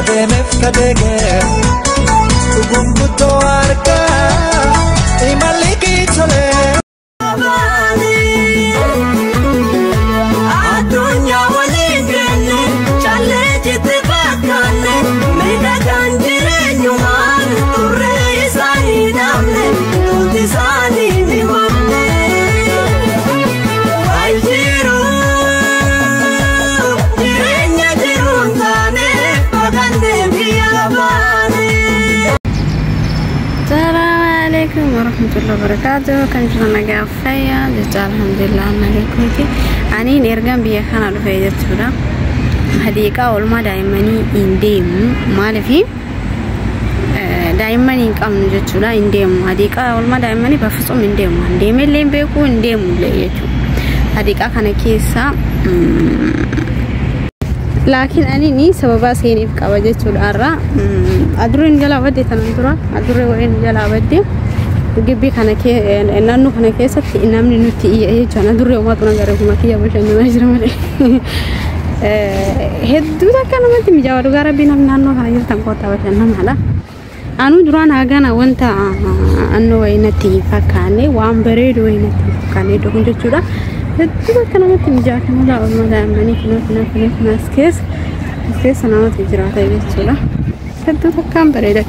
adeemef kadeege gunguddoo harkaa imalli kiitolee. Addunyaa waliin genne callee jitte fakkaanne miidhagaan jireenyumaan turree isaanii dhabne nuti isaanii ni mamne. Wayyiru jireenya jiruun taane bagandee biyya baane. Assalamualaikum warahmatullahi wabarakatuh. Kan jirana gaafaya jecha alhamdulillah nageekuti ani ergan biya kana dhufee jechuudha. Hadiiqa olma daa'imanii indeemu maalifi daa'imanii qabnu jechuudha indeemu hadiiqa olma daa'imanii bafsuum indeemu indeemellee beeku indeemu jechuudha. Hadiiqa kana keessa laakiin ani ni sababa seeniif qaba jechuudha irra adureen jala badde tanan dura aduree waliin jala badde gibbii kana naannoo kana keessatti namni nuti jechuudha aduree uummata nagaree kuma kiyya bashannanaa jira malee hedduu takka namatti mijaawaa dhugaa rabbii namni naannoo kana jirtan kootaa bashannanaadha. Anu duraan hagana wanta annoo wayinatti fakkaanne waan bareedu wayinatti fakkaanne dhuguu jechuudha. hedduu takka namatti mijaawaa kan oolaa olma daa'imanii kinoo keessa namatti jiraata jechuudha. hedduu takkaan bareeda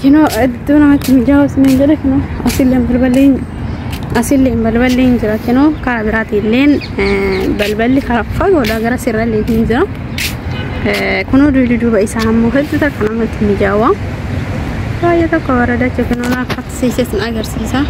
kinoo hedduu namatti mijaawaa isiniin jedha kinoo asilleen balballeen jira kinoo karaa biraatiilleen balballi karaa fagoodhaa gara sirrallee hin jira. Kunoo duuba isaa ammoo hedduu takka namatti mijaawaa baay'ee tokko bareeda kinoo akka siisee sin agarsiisa.